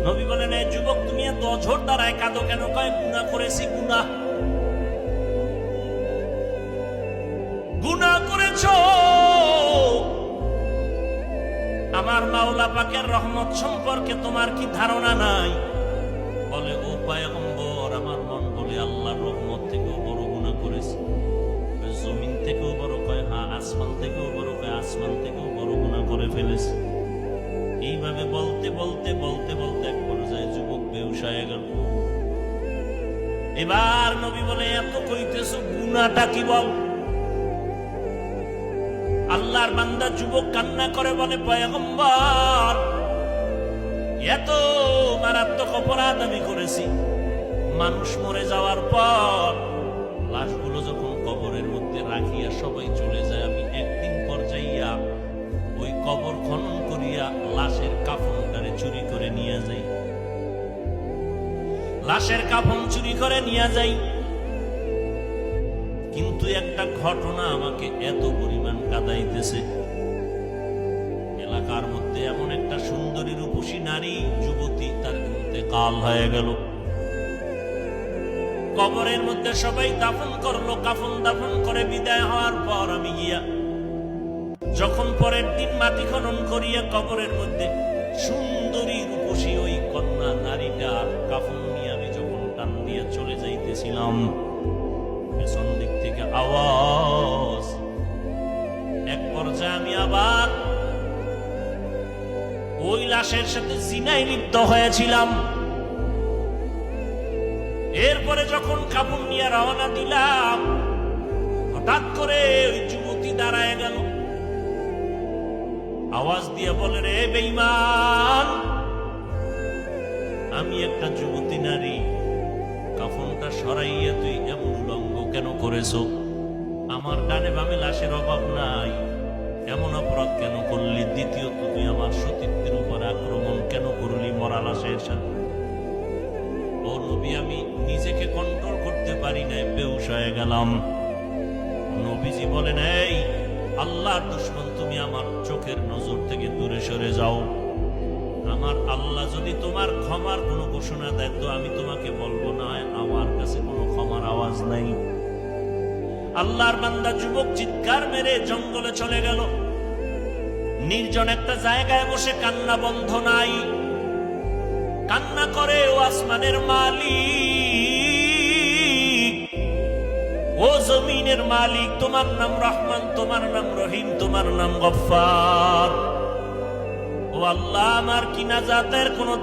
নবী বলেন, এই যুবক তুমি এত অঝোর দ্বারায় কাঁদো কেন? কয় গুনাহ করেছি। গুনাহ করেছো, আমার মাওলা পাকের রহমত সম্পর্কে তোমার কি ধারণা নাই? বলে, ও পয়গম্বর, আমার মন বলে আল্লাহর রহমত থেকেও বড় গুনাহ করেছি। জমিন থেকেও বড়? কয় হ্যাঁ। আসমান থেকেও বড়? কয় আসমান থেকেও বড় গুনাহ করে ফেলেছি। এইভাবে বলতে বলতে বলতে বলতে এক পর্যায়ে যুবক বেহুশ হয়ে গেল। এবার নবী বলে, এত কইতেছো, গুনাহটা কি বল? আল্লাহর বান্দা যুবক কান্না করে বলে, পয়গম্বর, এত মারাত্মক অপরাধ আমি করেছি। মানুষ মরে যাওয়ার পর লাশগুলো যখন কবরের মধ্যে রাখিয়া সবাই চলে যায়, আমি একদিন পর যাইয়া ওই কবর খনন করিয়া লাশের কাফনটারে চুরি করে নিয়ে যাই। লাশের কাফন চুরি করে নিয়ে যাই। কিন্তু একটা ঘটনা আমাকে এত পরিমাণ কাঁদাইতেছে। এলাকার মধ্যে এমন একটা সুন্দরী রূপসী নারী যুবতী, তার ইন্তেকাল হয়ে গেল। কবরের মধ্যে সবাই দাফন করলো। কাফন দাফন করে বিদায় হওয়ার পর আমি গিয়া যখন পরের দিন মাটি খনন করিয়া কবরের মধ্যে সুন্দরী রূপসী ওই কন্যা নারীটা কাফন নিয়ে আমি যখন টান দিয়ে চলে যাইতেছিলাম, পেছন দিক থেকে আওয়াজ। এক পর্যায়ে আমি আবার ওই লাশের সাথে জিনায় লিপ্ত হয়েছিলাম। এরপরে যখন কাপড় নিয়ে রওনা দিলাম, হঠাৎ করে ওই যুবতী দাঁড়ায় গেল। আওয়াজ দিয়ে বলে, রে বেঈমান, আমি একটা যুবতী নারী, কাফনটা সরাইয়া তুই এমন উলঙ্গ কেন করেছো? আমার ডানে বামে লাশের অভাব নাই, এমন অপরাধ কেন করলি? দ্বিতীয়ত, তুই আমার সতীত্বের উপর আক্রমণ কেন করলি মরা লাশের সাথে? ও নবী, আমি নিজেকে কন্ট্রোল করতে পারি না, বেহুশ হয়ে গেলাম। নবীজি বলেন, এই আল্লাহর দুশমন, তুমি আমার চোখের নজর থেকে দূরে সরে যাও। আমার আল্লাহ যদি তোমার ক্ষমার কোনো ঘোষণা দেয় তো আমি তোমাকে বলবো না, আমার কাছে কোনো ক্ষমার আওয়াজ নাই। আল্লাহর বান্দা যুবক চিৎকার মেরে জঙ্গলে চলে গেল। নির্জন একটা জায়গায় বসে কান্না বন্ধ নাই। কান্না করে, ও আসমানের মালিক, ও জমিনের মালিক, তোমার নাম রহমান, তোমার নাম রহিম, তোমার নাম গফফার। ও আল্লাহ, আমার কি নাজাতের কোনো